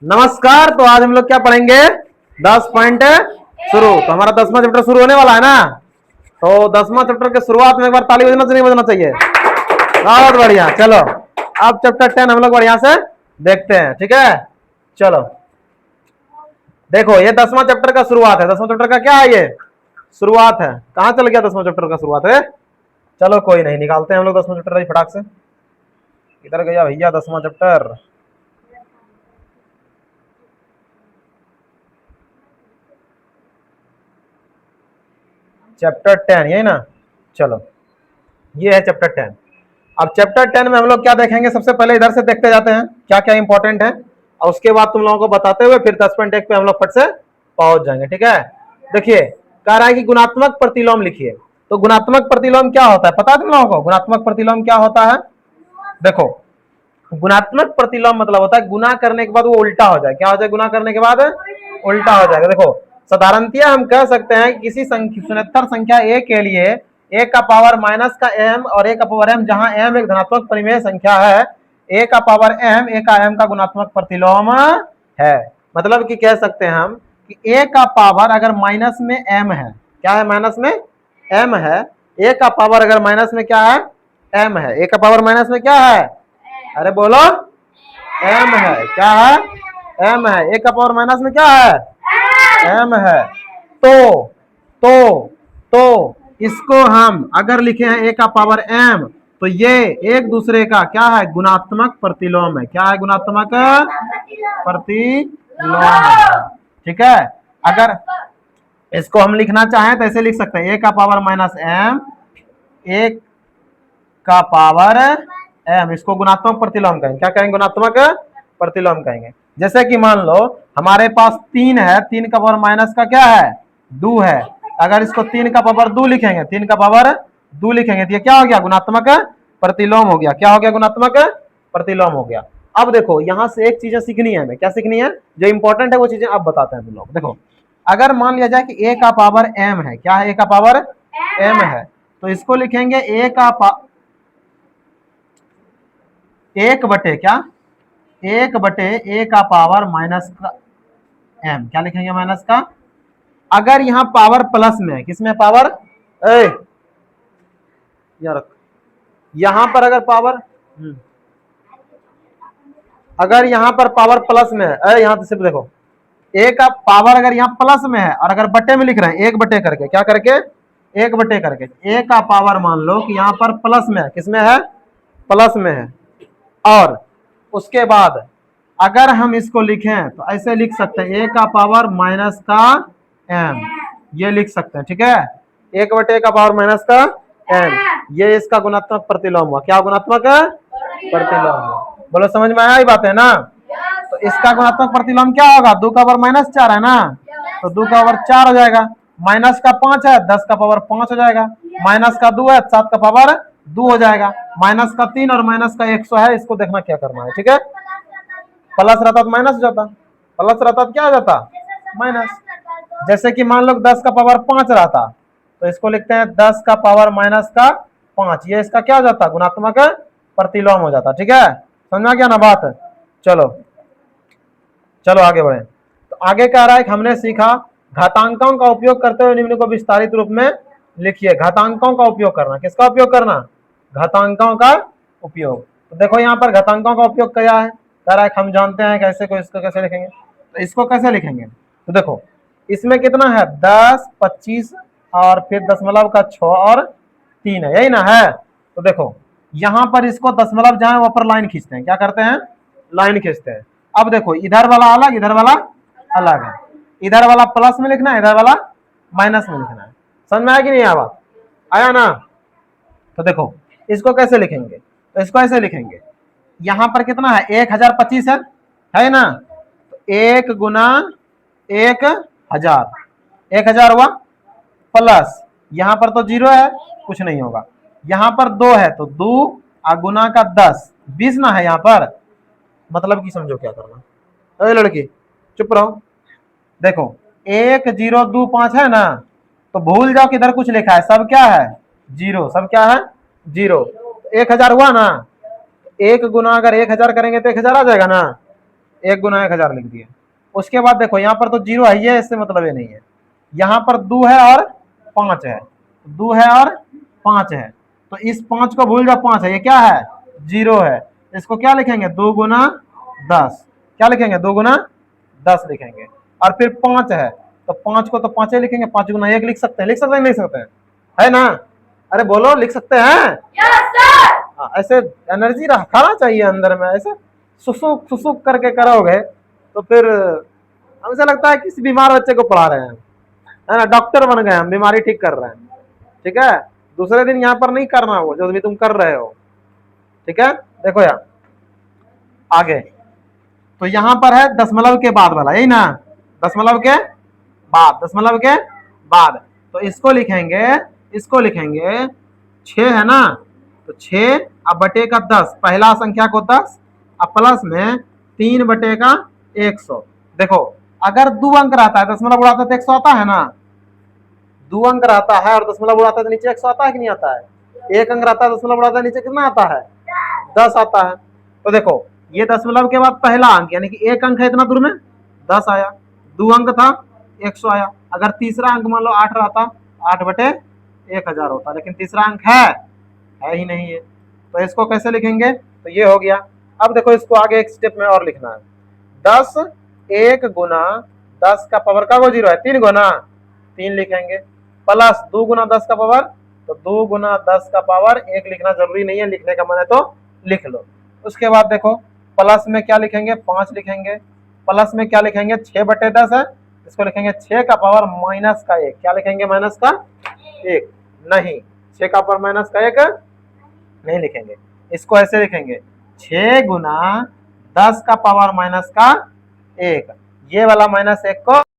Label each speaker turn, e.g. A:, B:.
A: नमस्कार। तो आज हम लोग क्या पढ़ेंगे? 10 पॉइंट शुरू। तो हमारा 10वां चैप्टर शुरू होने वाला है ना। तो 10वां चैप्टर के शुरुआत में एक बार ताली बजना चाहिए, बजना चाहिए। बहुत बढ़िया। चलो अब चैप्टर 10 हम लोग बढ़िया से देखते हैं, ठीक है। चलो देखो, ये 10वां चैप्टर का शुरुआत है। 10वां चैप्टर का क्या है? ये शुरुआत है। कहां चल गया 10वां चैप्टर का शुरुआत है? चलो कोई नहीं, निकालते हैं हम लोग 10वां चैप्टर फटाक से। इधर गया भैया 10वां चैप्टर। चैप्टर 10 यही ना। चलो ये है चैप्टर 10। अब चैप्टर 10 में हम लोग क्या देखेंगे? सबसे पहले इधर से देखते जाते हैं क्या क्या इंपॉर्टेंट है, और उसके बाद तुम लोगों को बताते हुए फिर 10.1 पे हम लोग फट से पहुंच जाएंगे, ठीक है। देखिए, कह रहा है कि गुणात्मक प्रतिलोम लिखिए। तो गुणात्मक प्रतिलोम क्या होता है पता है तुम लोगों को? गुणात्मक प्रतिलोम क्या होता है? देखो, गुणात्मक प्रतिलोम मतलब होता है गुना करने के बाद वो उल्टा हो जाए। क्या हो जाए? गुना करने के बाद उल्टा हो जाएगा। देखो, साधारणतया हम कह सकते हैं कि किसी सुनेतर संख्या a के लिए a का पावर माइनस का m और a का पावर m, जहां m एक धनात्मक परिमेय संख्या है, a का पावर m, a का m का गुणात्मक प्रतिलोम है। मतलब कि कह सकते हैं हम कि a का पावर अगर माइनस में m है, क्या है? माइनस में m है। a का पावर अगर माइनस में क्या है? m है। a का पावर माइनस में क्या है? अरे बोलो, m है। क्या है? m है। a का पावर माइनस में क्या है? m है। तो तो इसको हम अगर लिखे हैं a का पावर m, तो ये एक दूसरे का क्या है? गुणात्मक प्रतिलोम है। क्या है? गुणात्मक प्रतिलोम है, ठीक है। अगर इसको हम लिखना चाहें तो ऐसे लिख सकते हैं, a का पावर माइनस m, एक का पावर m, इसको गुणात्मक प्रतिलोम कहेंगे। क्या कहेंगे? गुणात्मक प्रतिलोम कहेंगे। जैसे कि मान लो हमारे पास 3 है, 3 का पावर माइनस का क्या है? 2 है। अगर इसको 3 का पावर 2 लिखेंगे, 3 का पावर 2 लिखेंगे तो ये क्या हो गया? गुणात्मक प्रतिलोम हो गया। क्या हो गया? गुणात्मक प्रतिलोम हो गया। अब देखो, यहां से एक चीजें सीखनी है हमें। क्या सीखनी है? जो इंपॉर्टेंट है वो चीजें अब बताते हैं तुम लोग। देखो, अगर मान लिया जाए कि a का पावर m है, क्या है? a का पावर m है, तो इसको लिखेंगे a का एक बटे क्या? एक बटे a का पावर माइनस का m। क्या लिखेंगे? माइनस का। अगर यहाँ पावर प्लस में है, किसमें पावर? ए यार, यहां पर अगर पावर अगर यहां पर पावर प्लस में है, यहां तो सिर्फ देखो, a का पावर अगर यहाँ प्लस में है और अगर बटे में लिख रहे हैं, एक बटे करके, क्या करके? एक बटे करके। a का पावर मान लो कि यहाँ पर प्लस में है, किसमें है? प्लस में है। और उसके बाद अगर हम इसको लिखें तो ऐसे लिख सकते हैं, a का पावर माइनस का m, ये लिख सकते हैं, ठीक है। एक बटे का पावर माइनस का m, ये इसका गुणात्मक प्रतिलोम हुआ। क्या गुणात्मक प्रतिलोम हुआ? बोलो, समझ में आया? बात है ना। तो इसका गुणात्मक प्रतिलोम क्या होगा? 2 का पावर माइनस 4 है ना, तो 2 का पावर 4 हो जाएगा। माइनस का 5 है, 10 का पावर 5 हो जाएगा। माइनस का 2 है, 7 का पावर 2 हो जाएगा। माइनस का 3 और माइनस का 100 है, इसको देखना क्या करना है, ठीक है। प्लस रहता तो माइनस हो जाता, प्लस रहता तो क्या हो जाता? माइनस। जैसे कि मान लो 10 का पावर 5 रहता, तो इसको लिखते हैं 10 का पावर माइनस का 5, ये इसका क्या हो जाता? गुणात्मक प्रतिलोम हो जाता, ठीक है। समझा क्या ना बात? चलो चलो आगे बढ़े। तो आगे कह रहा है कि हमने सीखा घातांकों का उपयोग करते हुए निम्न को विस्तारित रूप में लिखिए। घातांकों का उपयोग करना, किसका उपयोग करना? घातांकों का उपयोग। तो देखो यहाँ पर घातांकों का उपयोग क्या है, कह रहा है कि हम जानते हैं कैसे को, इसको कैसे लिखेंगे। तो इसको कैसे लिखेंगे? तो देखो, इसमें कितना है? 10, 25 और फिर दशमलव का 6 और 3 है, यही ना है। तो देखो यहां पर इसको दशमलव जहां वहां पर लाइन खींचते हैं। क्या करते हैं? लाइन खींचते हैं। अब देखो, इधर वाला अलग, इधर वाला अलग है। इधर वाला प्लस में लिखना है, इधर वाला माइनस में लिखना है। समझ में आया कि नहीं आया? आया ना। तो देखो इसको कैसे लिखेंगे? तो इसको ऐसे लिखेंगे, यहां पर कितना है? 1025 है ना। तो 1 गुना 1000, 1000 हुआ, प्लस यहां पर तो 0 है, कुछ नहीं होगा। यहां पर 2 है तो 2 गुना का 10, 20 ना है यहां पर। मतलब कि समझो क्या करना। अरे लड़की चुप रहो। देखो 1025 है ना, तो भूल जाओ कि इधर कुछ लिखा है, सब क्या है? 0। सब क्या है? 0। 1000 हुआ ना, 1 गुना अगर 1000 करेंगे तो 1000 आ जाएगा ना। 1 गुना 1000 लिख दिए। उसके बाद देखो यहाँ पर तो 0 है, ये इससे मतलब ये नहीं है। यहाँ पर 2 है और 5 है, 2 है और 5 है, तो इस 5 को भूल जाओ, 5 है, ये क्या है 0 है। इसको क्या लिखेंगे 2 गुना 10, क्या लिखेंगे 2 गुना 10 लिखेंगे। और फिर 5 है तो 5 को तो 5 ही लिखेंगे, 5 गुना 1 लिख सकते हैं, लिख सकते हैं, लिख सकते हैं, है ना? अरे बोलो, लिख सकते हैं? हाँ, ऐसे एनर्जी रखना चाहिए अंदर में। ऐसे सुसुक सुसुक करके करोगे तो फिर हमसे लगता है किसी बीमार बच्चे को पढ़ा रहे हैं, है ना, डॉक्टर बन गए हम, बीमारी ठीक कर रहे हैं। ठीक है, दूसरे दिन यहाँ पर नहीं करना वो जो भी तुम कर रहे हो। ठीक है, देखो यार आगे, तो यहाँ पर है दशमलव के बाद वाला, यही ना, दशमलव के बाद, दशमलव के बाद, तो इसको लिखेंगे, इसको लिखेंगे 6 है ना, तो 6 अब बटे का 10, पहला संख्या को 10 अब प्लस में 3 बटे का 100। देखो अगर 2 अंक रहता है, दशमलव उड़ाता है तो 100 आता है ना, 2 अंक रहता है और दशमलव उड़ाता है तो नीचे 100 आता है कि नहीं आता है? 1 अंक रहता है, दशमलव उड़ाता है, नीचे कितना आता है 10 आता है। तो देखो ये दशमलव के बाद पहला अंक यानी कि 1 अंक है, इतना दूर में 10 आया, 2 अंक था 100 आया। अगर तीसरा अंक मान लो 8 रहता, 8 बटे 1000 होता, लेकिन तीसरा अंक है ही नहीं है, तो इसको कैसे लिखेंगे? तो ये हो गया। अब देखो इसको आगे एक स्टेप में और लिखना है, 10 1 गुना 10 का पावर का वो 0 है, 3 गुना 3 लिखेंगे, प्लस 2 गुना 10 का पावर, तो 2 गुना 10 का पावर 1 लिखना जरूरी नहीं है, लिखने का मन है तो लिख लो। उसके बाद देखो प्लस में क्या लिखेंगे 5 लिखेंगे, प्लस में क्या लिखेंगे 6 बटे 10 है, इसको लिखेंगे 6 का पावर माइनस का 1, क्या लिखेंगे माइनस का 1, नहीं 6 का पावर माइनस का 1 नहीं लिखेंगे, इसको ऐसे लिखेंगे 6 गुना 10 का पावर माइनस का 1, ये वाला माइनस 1 को